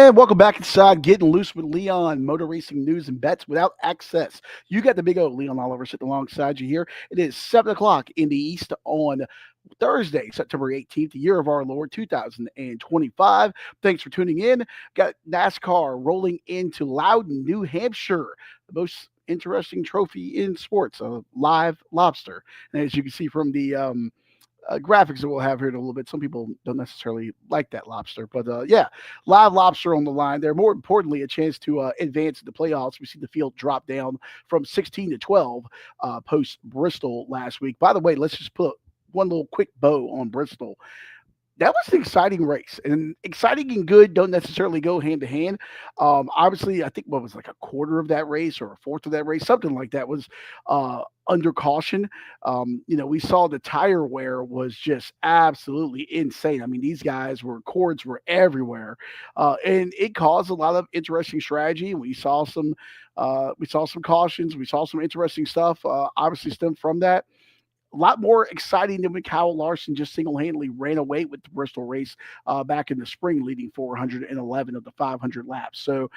And welcome back inside Getting Loose with Leon, motor racing news and bets without access. You got the big O Leon Oliver sitting alongside you here. It is 7 o'clock in the East on Thursday, September 18th, the year of our Lord 2025. Thanks for tuning in. Got NASCAR rolling into Loudon, New Hampshire, the most interesting trophy in sports, a live lobster. And as you can see from the graphics that we'll have here in a little bit. Some people don't necessarily like that lobster, but yeah, live lobster on the line there. More importantly, a chance to advance to the playoffs. We see the field drop down from 16 to 12 post Bristol last week. By the way, let's just put one little quick bow on Bristol. That was an exciting race, and exciting and good don't necessarily go hand to hand. Obviously, I think what was like a quarter of that race or a fourth of that race, something like that, was under caution. We saw the tire wear was just absolutely insane. I mean, these guys cords were everywhere, and it caused a lot of interesting strategy. We saw some cautions, we saw some interesting stuff. Obviously, stemmed from that a lot more exciting than when Kyle Larson just single-handedly ran away with the Bristol race back in the spring, leading 411 of the 500 laps. So,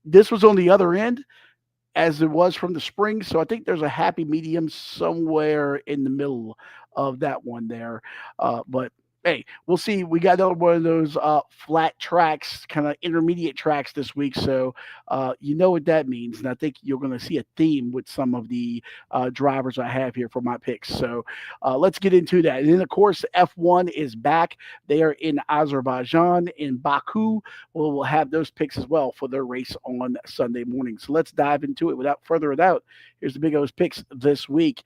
this was on the other end as it was from the spring. So I think there's a happy medium somewhere in the middle of that one there. But hey, we'll see. We got another one of those flat tracks, kind of intermediate tracks this week. So you know what that means. And I think you're going to see a theme with some of the drivers I have here for my picks. So let's get into that. And then, of course, F1 is back. They are in Azerbaijan, in Baku. We'll have those picks as well for their race on Sunday morning. So let's dive into it without further ado. Here's the Big O's picks this week.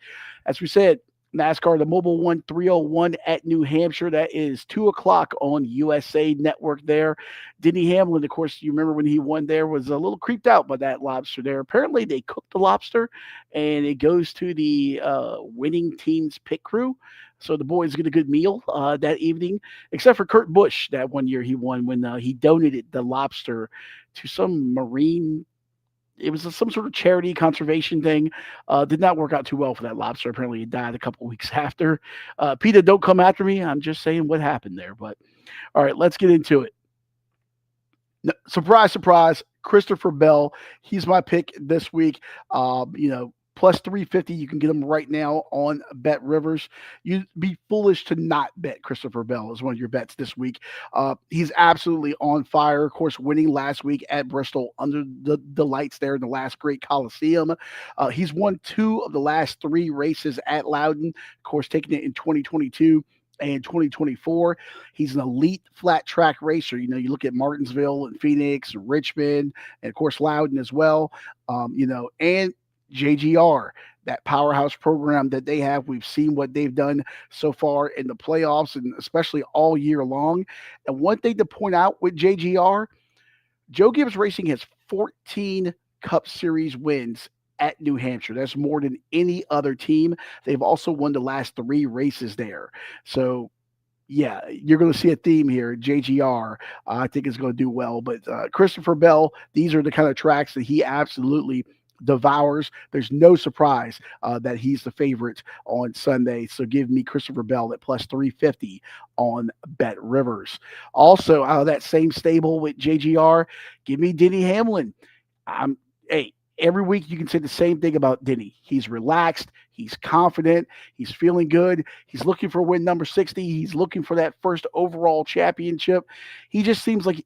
As we said, NASCAR, the Mobile 1 301 at New Hampshire. That is 2 o'clock on USA Network there. Denny Hamlin, of course, you remember when he won there, was a little creeped out by that lobster there. Apparently, they cooked the lobster, and it goes to the winning team's pit crew. So the boys get a good meal that evening, except for Kurt Busch that one year he won when he donated the lobster to some marine. It was some sort of charity conservation thing. Did not work out too well for that lobster. Apparently, he died a couple weeks after. PETA, don't come after me. I'm just saying what happened there. But all right, let's get into it. Surprise, surprise. Christopher Bell. He's my pick this week. Plus 350. You can get him right now on Bet Rivers. You'd be foolish to not bet Christopher Bell as one of your bets this week. He's absolutely on fire. Of course, winning last week at Bristol under the lights there in the last great Coliseum. He's won 2 of the last 3 races at Loudon. Of course, taking it in 2022. And 2024, he's an elite flat track racer. You look at Martinsville and Phoenix and Richmond, and of course Loudon as well. And JGR, that powerhouse program that they have. We've seen what they've done so far in the playoffs and especially all year long. And one thing to point out with JGR, Joe Gibbs Racing has 14 Cup Series wins at New Hampshire. That's more than any other team. They've also won the last 3 races there. So, yeah, you're going to see a theme here. JGR, I think, is going to do well. But Christopher Bell, these are the kind of tracks that he absolutely devours. There's no surprise that he's the favorite on Sunday. So give me Christopher Bell at plus 350 on Bet Rivers. Also, out of that same stable with JGR, give me Denny Hamlin. Every week you can say the same thing about Denny. He's relaxed. He's confident. He's feeling good. He's looking for win number 60. He's looking for that first overall championship. He just seems like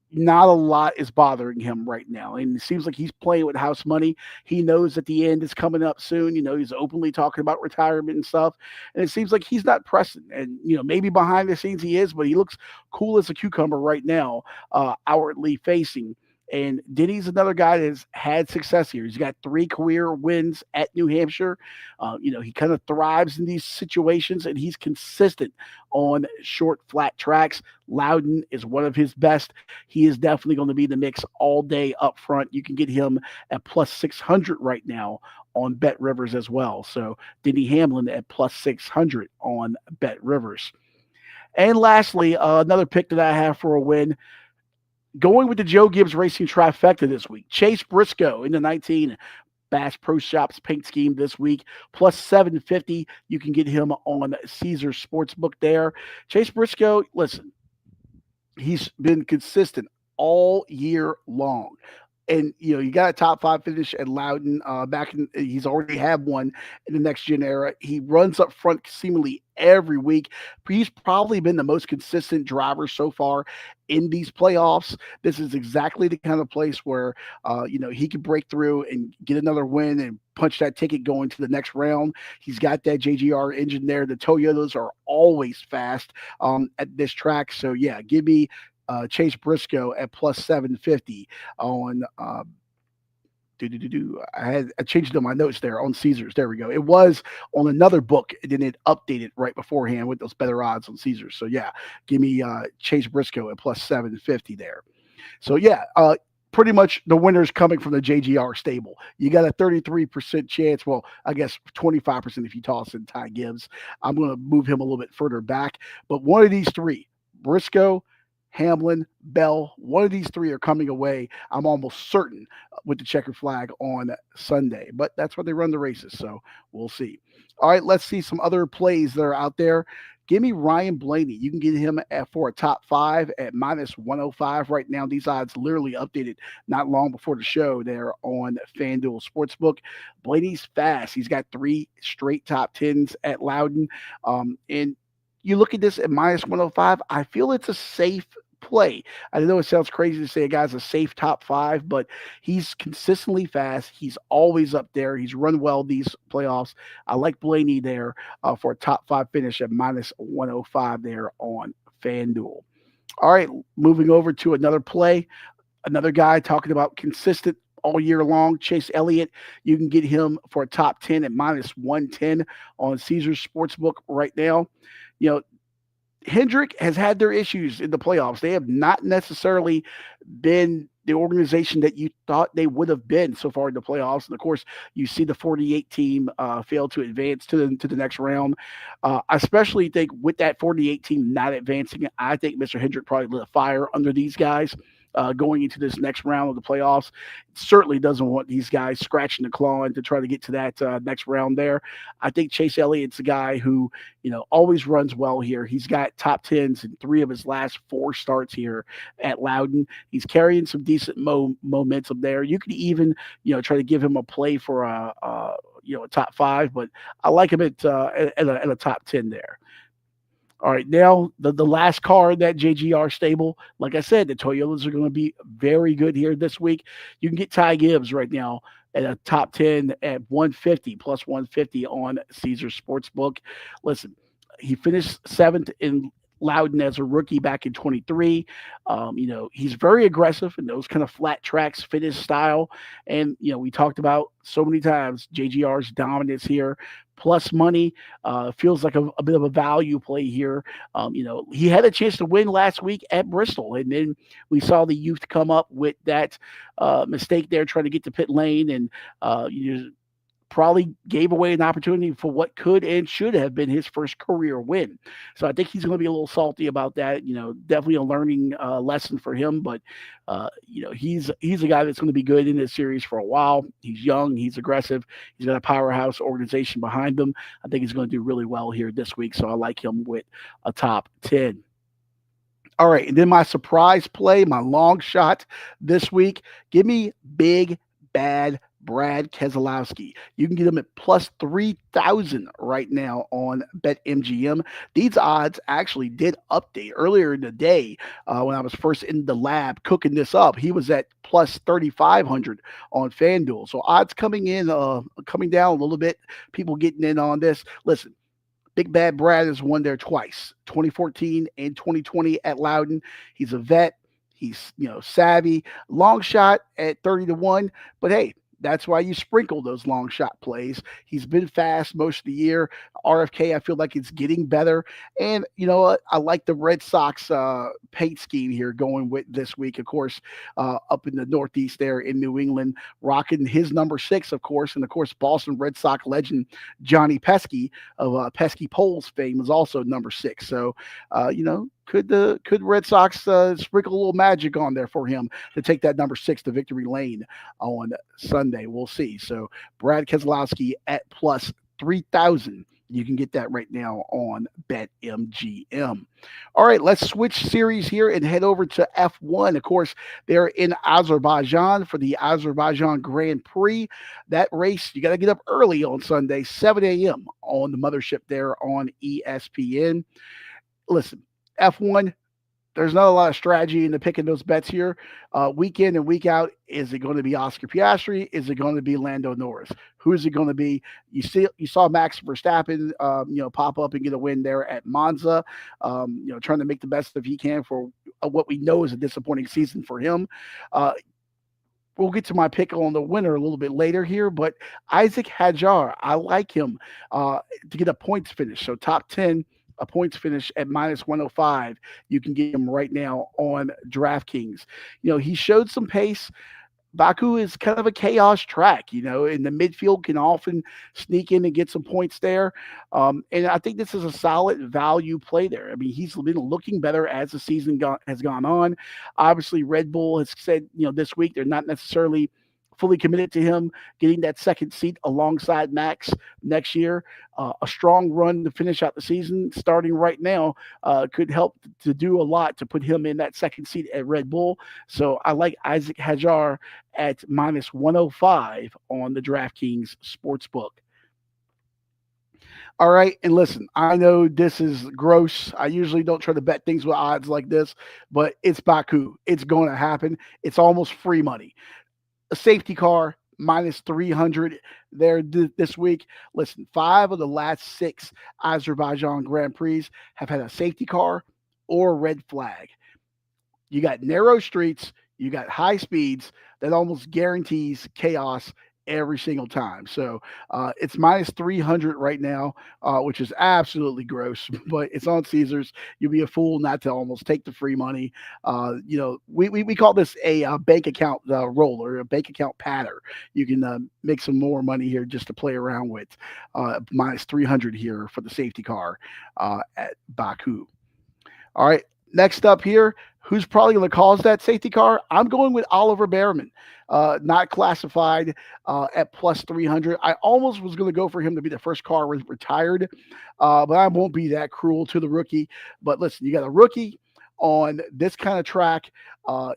not a lot is bothering him right now. And it seems like he's playing with house money. He knows that the end is coming up soon. He's openly talking about retirement and stuff. And it seems like he's not pressing. And, maybe behind the scenes he is, but he looks cool as a cucumber right now, outwardly facing. And Denny's another guy that has had success here. He's got 3 career wins at New Hampshire. He kind of thrives in these situations, and he's consistent on short, flat tracks. Loudon is one of his best. He is definitely going to be in the mix all day up front. You can get him at plus 600 right now on Bet Rivers as well. So Denny Hamlin at plus 600 on Bet Rivers. And lastly, another pick that I have for a win, going with the Joe Gibbs Racing trifecta this week. Chase Briscoe in the 19 Bass Pro Shops paint scheme this week, plus 750. You can get him on Caesars Sportsbook there. Chase Briscoe, listen, He's been consistent all year long. And you got a top five finish at Loudon. Back in, he's already had one in the next gen era. He runs up front seemingly every week. He's probably been the most consistent driver so far in these playoffs. This is exactly the kind of place where he could break through and get another win and punch that ticket going to the next round. He's got that JGR engine there. The Toyotas are always fast at this track. So yeah, give me Chase Briscoe at plus 750 on I changed it on my notes there on Caesars. There we go. It was on another book, and then it updated right beforehand with those better odds on Caesars. So yeah, give me Chase Briscoe at plus 750 there. So yeah, pretty much the winner's coming from the JGR stable. You got a 33% chance. Well, I guess 25% if you toss in Ty Gibbs. I'm going to move him a little bit further back, but one of these three, Briscoe, Hamlin, Bell, one of these three are coming away. I'm almost certain with the checkered flag on Sunday, but that's where they run the races. So we'll see. All right, let's see some other plays that are out there. Give me Ryan Blaney. You can get him for a top five at minus 105 right now. These odds literally updated not long before the show there on FanDuel Sportsbook. Blaney's fast. He's got 3 straight top tens at Loudon. And you look at this at minus 105, I feel it's a safe play. I know it sounds crazy to say a guy's a safe top five, but he's consistently fast. He's always up there. He's run well these playoffs. I like Blaney there for a top five finish at minus 105 there on FanDuel. All right, moving over to another play. Another guy talking about consistent all year long, Chase Elliott. You can get him for a top 10 at minus 110 on Caesars Sportsbook right now. Hendrick has had their issues in the playoffs. They have not necessarily been the organization that you thought they would have been so far in the playoffs. And of course, you see the 48 team fail to advance to the next round. I especially think with that 48 team not advancing, I think Mr. Hendrick probably lit a fire under these guys. Going into this next round of the playoffs, certainly doesn't want these guys scratching the clawing to try to get to that next round there. I think Chase Elliott's a guy who, always runs well here. He's got top tens in 3 of his last 4 starts here at Loudon. He's carrying some decent momentum there. You could even, try to give him a play for a top 5, but I like him at a top 10 there. All right, now the last car in that JGR stable, like I said, the Toyotas are going to be very good here this week. You can get Ty Gibbs right now at a top 10 at 150 plus 150 on Caesars Sportsbook. Listen, he finished 7th in Loudon as a rookie back in 23. He's very aggressive in those kind of flat tracks, fit his style. And, we talked about so many times JGR's dominance here. Plus money feels like a bit of a value play here. He had a chance to win last week at Bristol, and then we saw the youth come up with that mistake there, trying to get to pit lane, and probably gave away an opportunity for what could and should have been his first career win. So I think he's going to be a little salty about that. Definitely a learning lesson for him. But he's a guy that's going to be good in this series for a while. He's young, he's aggressive, he's got a powerhouse organization behind him. I think he's going to do really well here this week. So I like him with a top 10. All right, and then my surprise play, my long shot this week. Give me big bad Brad Keselowski. You can get him at plus 3,000 right now on BetMGM. These odds actually did update earlier in the day when I was first in the lab cooking this up. He was at plus 3,500 on FanDuel. So odds coming down a little bit. People getting in on this. Listen, Big Bad Brad has won there twice, 2014 and 2020 at Loudon. He's a vet. He's, savvy. Long shot at 30-1. But hey, that's why you sprinkle those long shot plays. He's been fast most of the year. RFK, I feel like it's getting better. And you know what? I like the Red Sox paint scheme here going with this week. Of course, up in the Northeast there in New England, rocking his number 6, of course. And of course, Boston Red Sox legend Johnny Pesky of Pesky Poles fame is also number 6. So, could Red Sox sprinkle a little magic on there for him to take that number 6 to victory lane on Sunday? We'll see. So Brad Keselowski at plus 3,000 You can get that right now on BetMGM. All right, let's switch series here and head over to F1. Of course, they're in Azerbaijan for the Azerbaijan Grand Prix. That race, you got to get up early on Sunday, 7 a.m. on the mothership there on ESPN. Listen, F1, there's not a lot of strategy into picking those bets here. Week in and week out, is it going to be Oscar Piastri? Is it going to be Lando Norris? Who is it going to be? You saw Max Verstappen, pop up and get a win there at Monza. Trying to make the best of he can for what we know is a disappointing season for him. We'll get to my pick on the winner a little bit later here, but Isaac Hadjar, I like him to get a points finish. So top 10, a points finish at minus 105. You can get him right now on DraftKings. He showed some pace. Baku is kind of a chaos track, and the midfield can often sneak in and get some points there. And I think this is a solid value play there. I mean, he's been looking better as the season has gone on. Obviously, Red Bull has said, this week they're not necessarily fully committed to him getting that second seat alongside Max next year. A strong run to finish out the season starting right now could help to do a lot to put him in that second seat at Red Bull. So I like Isaac Hadjar at minus 105 on the DraftKings Sportsbook. All right. And listen, I know this is gross. I usually don't try to bet things with odds like this, but it's Baku. It's going to happen. It's almost free money. A safety car minus 300 there this week. Listen, 5 of the last 6 Azerbaijan Grand Prix have had a safety car or a red flag. You got narrow streets, you got high speeds that almost guarantees chaos every single time. So it's minus 300 right now, which is absolutely gross, but it's on Caesars. You'd be a fool not to almost take the free money. We call this a bank account roller, a bank account patter. You can make some more money here just to play around with. Minus 300 here for the safety car at Baku. All right. Next up here, who's probably going to cause that safety car? I'm going with Oliver Behrman, not classified at plus 300. I almost was going to go for him to be the first car retired, but I won't be that cruel to the rookie. But listen, you got a rookie on this kind of track.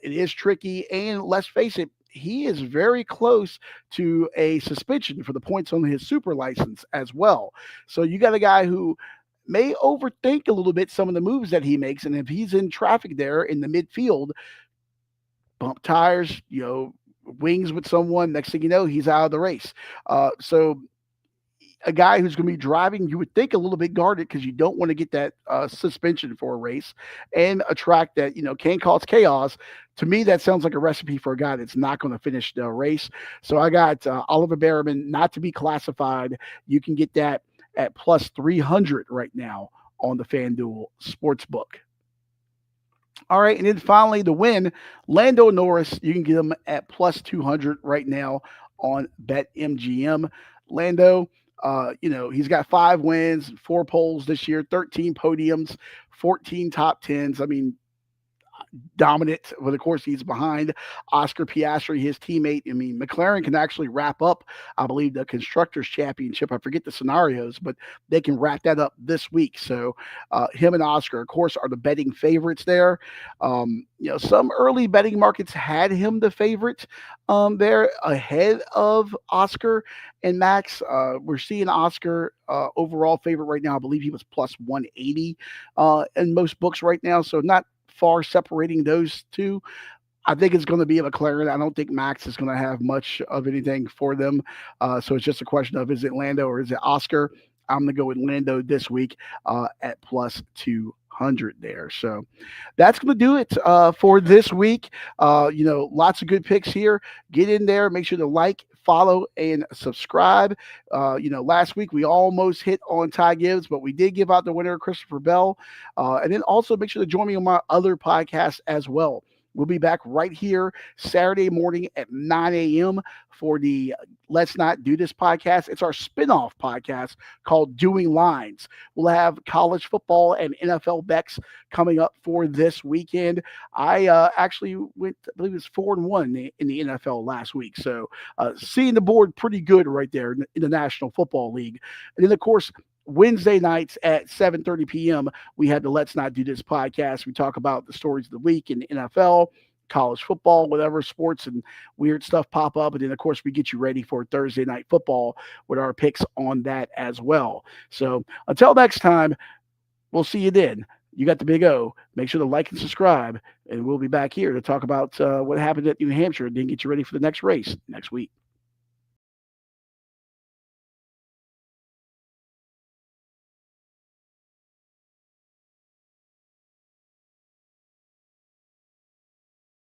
It is tricky, and let's face it, he is very close to a suspension for the points on his super license as well. So you got a guy who may overthink a little bit some of the moves that he makes. And if he's in traffic there in the midfield, bump tires, wings with someone, next thing you know, he's out of the race. So a guy who's going to be driving, you would think a little bit guarded because you don't want to get that suspension for a race and a track that, can cause chaos. To me, that sounds like a recipe for a guy that's not going to finish the race. So I got Oliver Behrman not to be classified. You can get that at plus 300 right now on the FanDuel Sportsbook. All right, and then finally the win, Lando Norris, you can get him at plus 200 right now on BetMGM. Lando, he's got 5 wins, 4 poles this year, 13 podiums, 14 top 10s. I mean, dominant, but of course he's behind Oscar Piastri, his teammate. I mean, McLaren can actually wrap up, I believe, the Constructors Championship. I forget the scenarios, but they can wrap that up this week. So him and Oscar, of course, are the betting favorites there. Some early betting markets had him the favorite there ahead of Oscar and Max. We're seeing Oscar overall favorite right now. I believe he was plus 180 in most books right now. So not far separating those two. I think it's going to be a McLaren. I don't think Max is going to have much of anything for them. So it's just a question of, is it Lando or is it Oscar? I'm going to go with Lando this week at plus 200 there. So that's going to do it for this week. Lots of good picks here. Get in there. Make sure to like, follow, and subscribe. Last week we almost hit on Ty Gibbs, but we did give out the winner, Christopher Bell. And then also make sure to join me on my other podcast as well. We'll be back right here Saturday morning at 9 a.m. for the Let's Not Do This podcast. It's our spinoff podcast called Doing Lines. We'll have college football and NFL bets coming up for this weekend. I actually went, I believe it was 4-1 in the NFL last week. So seeing the board pretty good right there in the National Football League. And then, of course, Wednesday nights at 7:30 p.m., we had the Let's Not Do This podcast. We talk about the stories of the week in the NFL, college football, whatever sports and weird stuff pop up. And then, of course, we get you ready for Thursday night football with our picks on that as well. So until next time, we'll see you then. You got the big O. Make sure to like and subscribe, and we'll be back here to talk about what happened at New Hampshire and then get you ready for the next race next week.